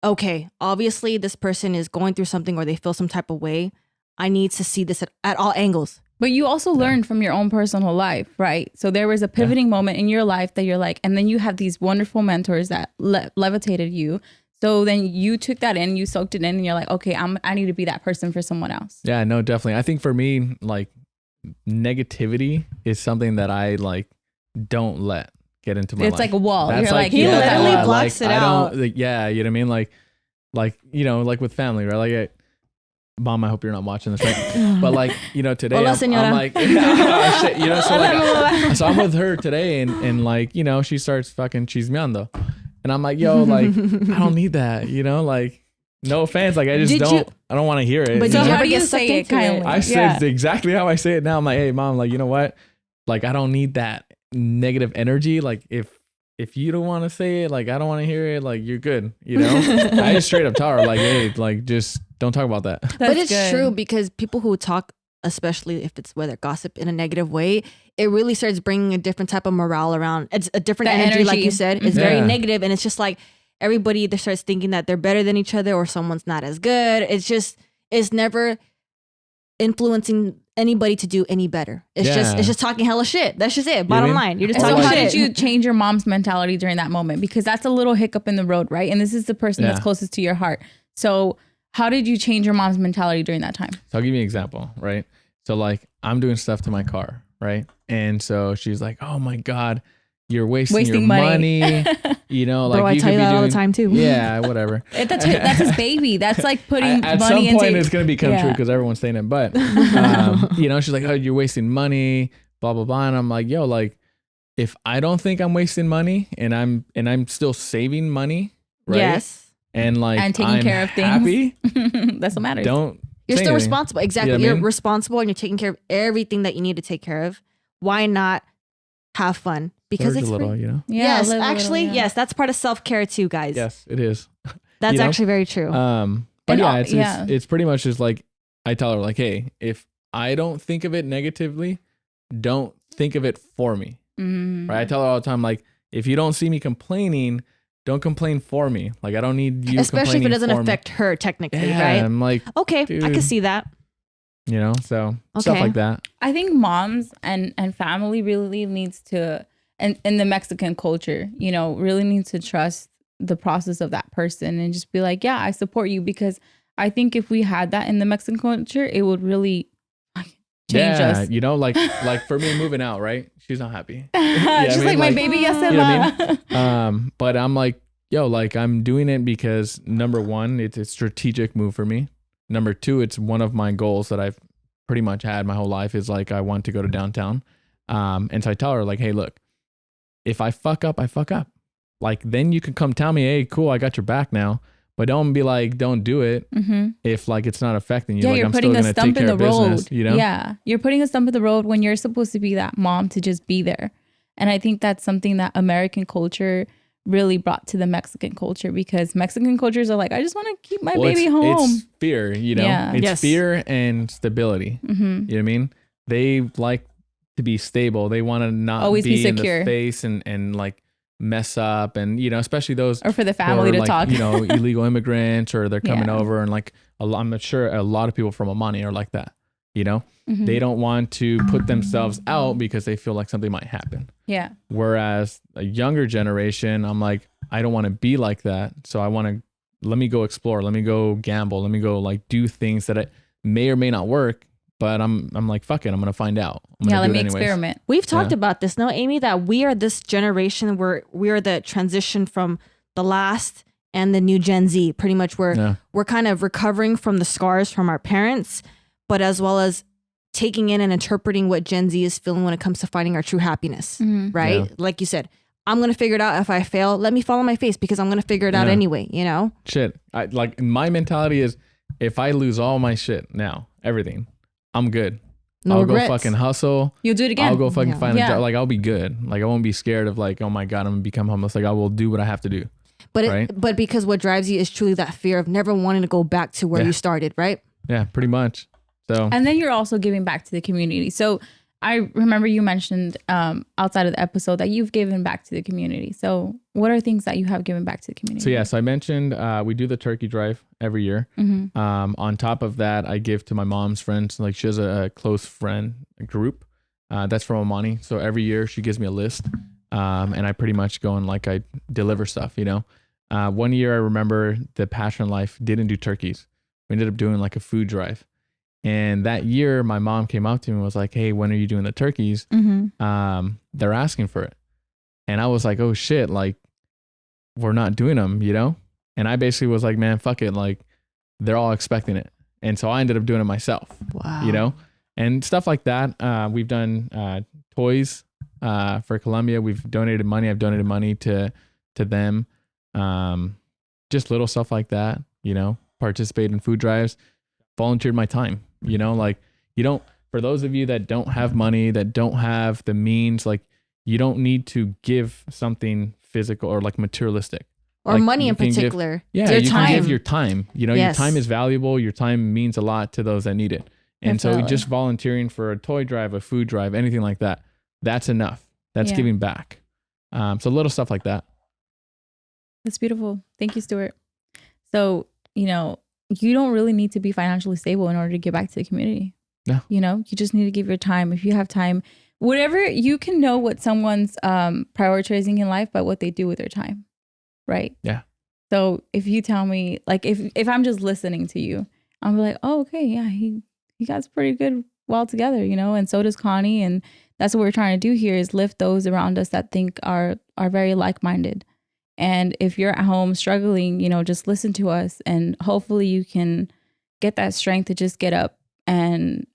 okay, obviously this person is going through something or they feel some type of way. I need to see this at all angles. But you also learned from your own personal life, right? So there was a pivoting moment in your life that you're like, and then you have these wonderful mentors that levitated you. So then you took that in, you soaked it in, and you're like, okay, I need to be that person for someone else. Yeah, no, definitely. I think for me, like negativity is something that I like don't let get into my life. It's like a wall. That's you're like he literally blocks it out. Yeah, you know what I mean? Like, you know, like with family, right? Like, Mom, I hope you're not watching this, right? But like, you know, today I'm like, oh, shit, you know, so I'm with her today and like, you know, she starts fucking chismeando. And I'm like, yo, like, I don't need that, you know, like, no offense. Like, I just I don't want to hear it. But so how do you say it? Kind of. I said exactly how I say it now. I'm like, hey, Mom, like, you know what? Like, I don't need that negative energy. Like, if you don't want to say it, like, I don't want to hear it, like, you're good, you know? I just straight up tell her, like, hey, like, just don't talk about that. But it's true because people who talk, especially if it's whether gossip in a negative way, it really starts bringing a different type of morale around. It's a different energy, like you said. It's very negative, and it's just like everybody that starts thinking that they're better than each other or someone's not as good. It's never influencing anybody to do any better. It's just talking hella shit. That's just it. Bottom line. You're just talking so shit. How did you change your mom's mentality during that moment? Because that's a little hiccup in the road, right? And this is the person that's closest to your heart. So how did you change your mom's mentality during that time? So I'll give you an example, right? So like I'm doing stuff to my car, right? And so she's like, oh my God, you're wasting your money. You know, like, bro, I tell you that all the time too. Yeah, whatever. That's his baby. That's like putting at money some point into, it's going to become true because everyone's saying it. But, you know, she's like, oh, you're wasting money, blah, blah, blah. And I'm like, yo, like, if I don't think I'm wasting money and I'm still saving money, right? Yes. And like, and taking care of things. That's what matters. You're still responsible. Exactly. You know you're responsible and you're taking care of everything that you need to take care of. Why not have fun? Because it's a little, you know? Yeah, yes, actually, yes, that's part of self-care too, guys. Yes, it is. That's actually very true. But it's pretty much just like, I tell her like, hey, if I don't think of it negatively, don't think of it for me. Mm-hmm. Right? I tell her all the time, like, if you don't see me complaining, don't complain for me. Like, I don't need you especially if it doesn't affect her technically, right? I'm like, okay, dude, I can see that. You know, so stuff like that. I think moms and family really needs to, and in the Mexican culture, you know, really needs to trust the process of that person and just be like, yeah, I support you. Because I think if we had that in the Mexican culture, it would really change us. You know, like for me moving out, right? She's not happy. She's like, my baby, yes, you know what I mean? But I'm like, yo, like I'm doing it because number one, it's a strategic move for me. Number two, it's one of my goals that I've pretty much had my whole life is like, I want to go to downtown. And so I tell her like, hey, look, if I fuck up, I fuck up. Like, then you can come tell me, hey, cool, I got your back now. But don't be like, don't do it if like it's not affecting you. Yeah, like, you're I'm putting still a stump in the road. Business, you know? Yeah, you're putting a stump in the road when you're supposed to be that mom to just be there. And I think that's something that American culture really brought to the Mexican culture, because Mexican cultures are like, I just want to keep my baby home. It's fear, you know? Yeah. It's fear and stability. You know what I mean? They like to be stable. They want to not always be in secure. the face and like mess up, and you know, especially those, or for the family to like, talk, you know, illegal immigrants, or they're coming over, and like I'm sure a lot of people from Omani are like that. You know, they don't want to put themselves out because they feel like something might happen. Yeah. Whereas a younger generation, I'm like, I don't want to be like that. So let me go explore. Let me go gamble. Let me go like do things that may or may not work. But I'm like, fuck it, I'm going to find out. Let me experiment. We've talked about this, no, Amy, that we are this generation where we are the transition from the last and the new Gen Z. Pretty much we're kind of recovering from the scars from our parents, but as well as taking in and interpreting what Gen Z is feeling when it comes to finding our true happiness, right? Yeah. Like you said, I'm going to figure it out. If I fail, let me fall on my face because I'm going to figure it out anyway, you know? Shit. Like my mentality is, if I lose all my shit now, everything, I'm good. No I'll regrets. go fucking hustle. You'll do it again. I'll go fucking find a Yeah. job. Like, I'll be good. Like, I won't be scared of like, oh my God, I'm gonna become homeless. Like, I will do what I have to do. But but because what drives you is truly that fear of never wanting to go back to where you started, right? Yeah, pretty much. So, And then you're also giving back to the community. So I remember you mentioned outside of the episode that you've given back to the community. So what are things that you have given back to the community? so yeah, so I mentioned we do the turkey drive every year. Mm-hmm. On top of that, I give to my mom's friends. Like, she has a close friend group that's from Omani. So every year she gives me a list, and I pretty much go and like I deliver stuff. You know, one year I remember the Passion Life didn't do turkeys. We ended up doing like a food drive. And that year, my mom came up to me and was like, "Hey, when are you doing the turkeys?" Mm-hmm. They're asking for it. And I was like, "Oh shit, like we're not doing them, you know?" And I basically was like, "Man, fuck it. Like they're all expecting it." And so I ended up doing it myself, Wow. you know, and stuff like that. We've done toys for Colombia. We've donated money. I've donated money to them. Just little stuff like that, you know, participate in food drives, volunteered my time, you know, like you don't, for those of you that don't have money, that don't have the means, like you don't need to give something physical or like materialistic. Or Like, money you in can give- particular. Yeah, Your you time. can give your time. You know, Yes. your time is valuable. Your time means a lot to those that need it. And so Definitely. just volunteering for a toy drive, a food drive, anything like that, that's enough. That's Yeah. giving back. So little stuff like that. That's beautiful. Thank you, Stuart. So, you know, you don't really need to be financially stable in order to give back to the community. No. You know, you just need to give your time. If you have time, whatever, you can know what someone's prioritizing in life by what they do with their time. Right? Yeah. So if you tell me, like, if I'm just listening to you, I'm like, oh, okay, yeah, he got pretty good well together, you know, and so does Connie. And that's what we're trying to do here is lift those around us that think are very like-minded. And if you're at home struggling, you know, just listen to us and hopefully you can get that strength to just get up and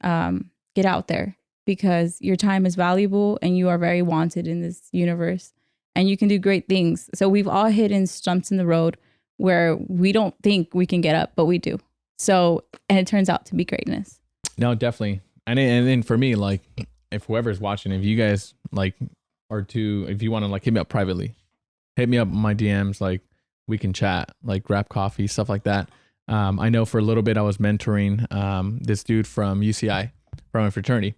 get out there because your time is valuable and you are very wanted in this universe and you can do great things. So we've all hit in stumps in the road where we don't think we can get up, but we do. So, and it turns out to be greatness. No, definitely. And then for me, like if whoever's watching, if you guys like if you want to like hit me up privately, hit me up on my DMs, like we can chat, like grab coffee, stuff like that. I know for a little bit I was mentoring this dude from UCI, from a fraternity.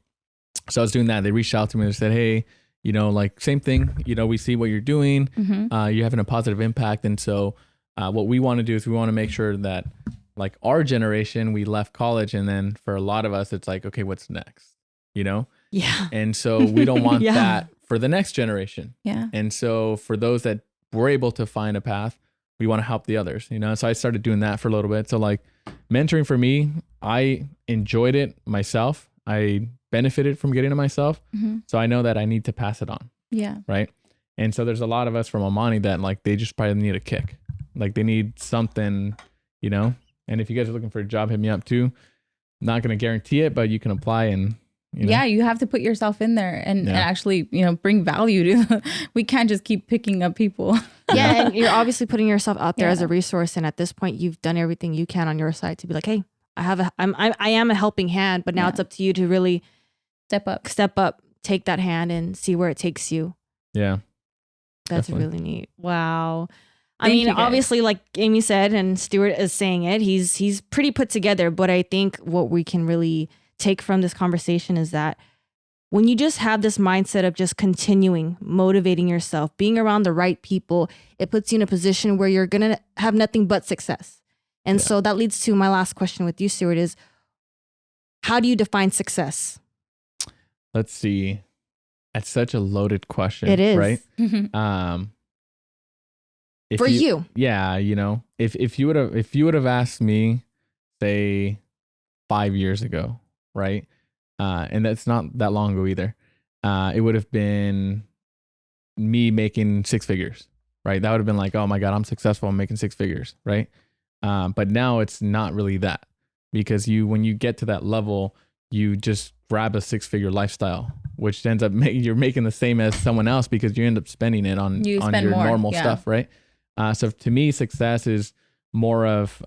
So I was doing that. They reached out to me and said, "Hey, you know, like same thing, you know, we see what you're doing. You're having a positive impact. And so what we want to do is we want to make sure that like our generation, we left college. And then for a lot of us, it's like, okay, what's next? You know? Yeah. And so we don't want Yeah. that for the next generation. Yeah. And so for those that were able to find a path, we want to help the others, you know? So I started doing that for a little bit. So like mentoring for me, I enjoyed it myself. I benefited from getting it myself. So I know that I need to pass it on. Yeah. Right. And so there's a lot of us from Omani that like, they just probably need a kick. Like they need something, you know? And if you guys are looking for a job, hit me up too. Not going to guarantee it, but you can apply and you know. Yeah, you have to put yourself in there and actually, you know, bring value to we can't just keep picking up people. Yeah, and you're obviously putting yourself out there Yeah. as a resource. And at this point, you've done everything you can on your side to be like, hey, I am a helping hand, but now Yeah. it's up to you to really Step up. take that hand and see where it takes you. Yeah. That's Definitely. really neat. Wow. I Thank mean, you, guys. obviously, like Amy said, and Stuart is saying it, he's pretty put together. But I think what we can really take from this conversation is that when you just have this mindset of just continuing, motivating yourself, being around the right people, it puts you in a position where you're going to have nothing but success. And so that leads to my last question with you, Stuart, is how do you define success? Let's see. That's such a loaded question. It is. Right. If For you. Yeah. You know, if you would have asked me, say 5 years ago, right? And that's not that long ago either. It would have been me making 6 figures, right? That would have been like, oh my God, I'm successful. I'm making 6 figures, right? But now it's not really that because when you get to that level, you just grab a 6-figure lifestyle, which ends up you're making the same as someone else because you end up spending it on your more, normal yeah. stuff, right? So to me, success is more of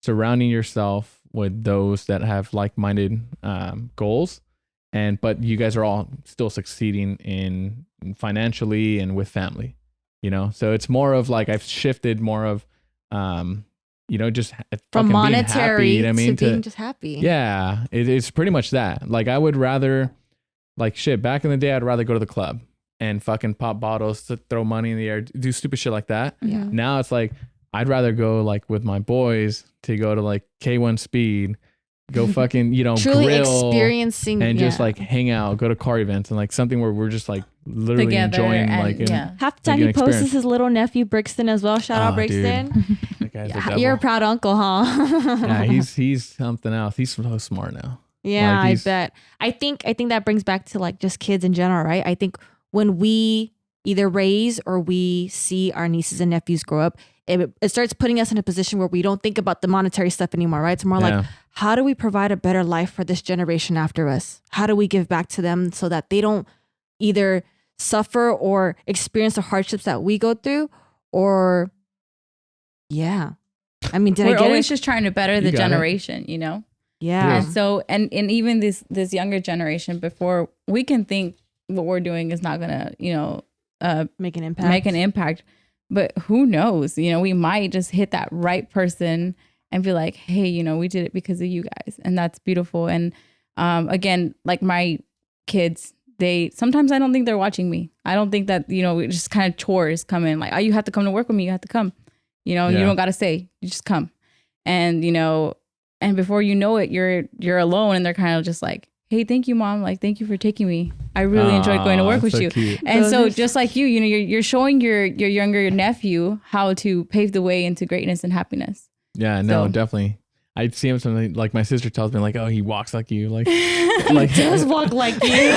surrounding yourself with those that have like-minded goals, but you guys are all still succeeding in financially and with family, you know? So it's more of like, I've shifted more of, just from monetary being happy, to being just happy. Yeah, it's pretty much that. Like, I would rather, like, shit, back in the day, I'd rather go to the club and fucking pop bottles, to throw money in the air, do stupid shit like that. Yeah. Now it's like, I'd rather go like with my boys to go to like K1 Speed, go fucking, truly grill experiencing and just like hang out, go to car events and like something where we're just like literally together enjoying Half the time he posts his little nephew Brixton as well. Shout out Brixton. That guy's a devil. You're a proud uncle, huh? Yeah, he's something else. He's so smart now. Yeah, I bet. I think that brings back to like just kids in general, right? I think when we either raise or we see our nieces and nephews grow up, it starts putting us in a position where we don't think about the monetary stuff anymore, right? It's more like, how do we provide a better life for this generation after us? How do we give back to them so that they don't either suffer or experience the hardships that we go through? Or, I mean, we're always just trying to better the generation, Yeah. And so, and even this younger generation, before we can think what we're doing is not gonna, make an impact. But who knows? We might just hit that right person and be like, hey, we did it because of you guys. And that's beautiful. And again, like my kids, sometimes I don't think they're watching me. I don't think that, just kind of chores come in like, oh, you have to come to work with me. You have to come, you don't got to say, you just come. And, and before you know it, you're alone and they're kind of just like, hey, thank you, Mom. Like, thank you for taking me. I really enjoyed going to work with you. Cute. And so just like you're showing your younger nephew how to pave the way into greatness and happiness. Yeah, no, definitely. I see him something like my sister tells me like, oh, he walks like you. Like, he does walk like you.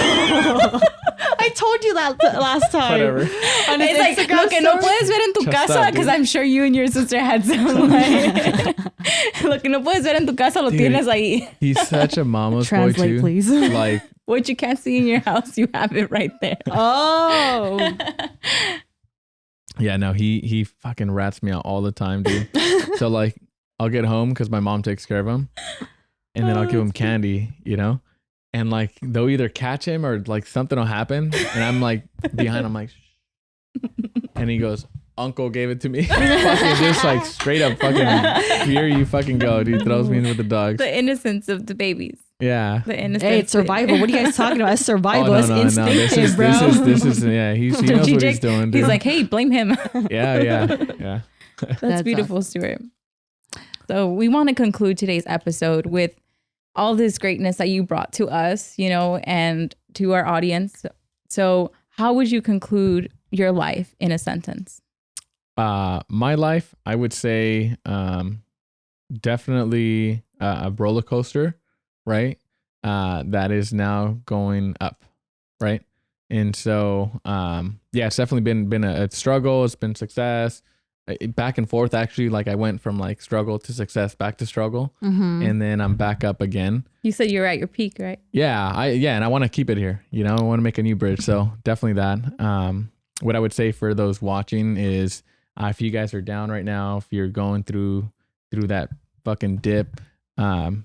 I told you that last time. Whatever. It's like, lo que no puedes ver en tu casa, because I'm sure you and your sister had some like, lo que no puedes ver en tu casa, lo tienes ahí. He's such a mama's Translate, boy too. Please. Like, what you can't see in your house, you have it right there. Oh. Yeah, no, he fucking rats me out all the time, dude. So like, I'll get home because my mom takes care of him, and then I'll give him candy, and like they'll either catch him or like something will happen, and I'm like behind, I'm like, shh. And he goes, Uncle gave it to me. Fucking just like straight up fucking, here you fucking go, dude. Throws me in with the dogs. The innocence of the babies. Yeah. The innocence. Hey, it's survival. What are you guys talking about? It's survival. It's instinctive, bro. This is he knows what he's doing, dude. He's like, hey, blame him. Yeah. That's beautiful, awesome. Stewart. So we want to conclude today's episode with all this greatness that you brought to us, and to our audience. So how would you conclude your life in a sentence? My life, I would say, definitely a roller coaster, right? That is now going up, right? And so, it's definitely been a struggle. It's been success. Back and forth, actually. Like I went from like struggle to success, back to struggle, and then I'm back up again. You said you were at your peak, right? Yeah, and I want to keep it here. I want to make a new bridge. So definitely that. What I would say for those watching is, if you guys are down right now, if you're going through that fucking dip,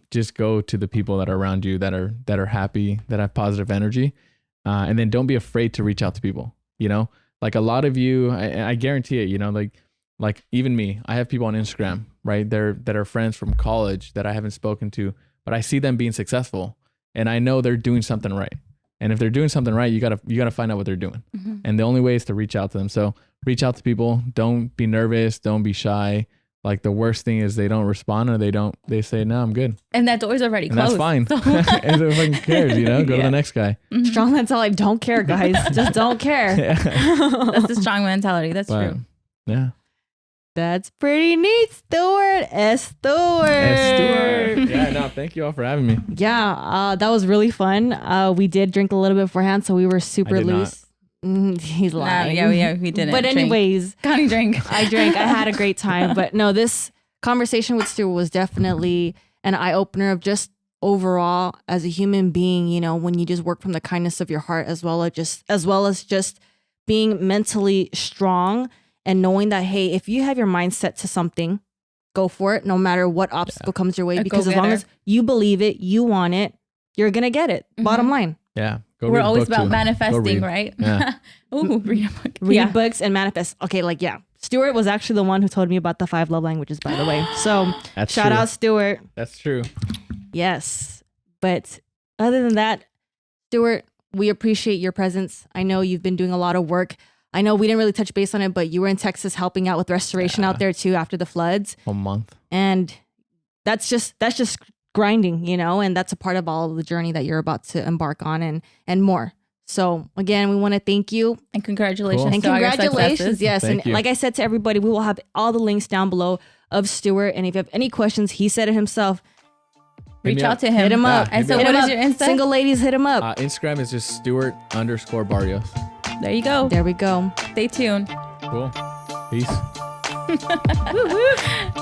just go to the people that are around you that are happy, that have positive energy, and then don't be afraid to reach out to people. Like a lot of you, I guarantee it. Like even me, I have people on Instagram, right? That are friends from college that I haven't spoken to, but I see them being successful, and I know they're doing something right. And if they're doing something right, you gotta find out what they're doing. And the only way is to reach out to them. So reach out to people. Don't be nervous. Don't be shy. Like the worst thing is they don't respond, or they say, no, I'm good. And that door's already closed. That's fine. And who fucking cares, Go to the next guy. Strong mentality. Don't care, guys. Just don't care. That's the strong mentality. That's true. Yeah. That's pretty neat, Stewart. Stewart. Yeah, no, thank you all for having me. Yeah, that was really fun. We did drink a little bit beforehand, so we were super loose. He's lying. Yeah, we didn't. But anyways, Connie drank. I drank. I had a great time. But no, this conversation with Stewart was definitely an eye opener of just overall as a human being. When you just work from the kindness of your heart, as well as just being mentally strong. And knowing that, hey, if you have your mind set to something, go for it no matter what obstacle comes your way, because as long as you believe it, you want it, you're going to get it. Bottom line. Yeah. We're always about manifesting, right? Yeah. Ooh, read a book. Read books and manifest. Okay, Stewart was actually the one who told me about the 5 love languages, by the way. So shout out Stewart. That's true. Yes. But other than that, Stewart, we appreciate your presence. I know you've been doing a lot of work. I know we didn't really touch base on it, but you were in Texas helping out with restoration out there too after the floods. A month. And that's just grinding, and that's a part of all of the journey that you're about to embark on and more. So again, we want to thank you. And congratulations. Cool. And congratulations. Yes. Thank you. Like I said to everybody, we will have all the links down below of Stewart. And if you have any questions, he said it himself. Reach out to him. Hit him up. And so what is your Insta? Single ladies, hit him up. Instagram is just Stewart_Barrios. There you go. There we go. Stay tuned. Cool. Peace. Woo-hoo.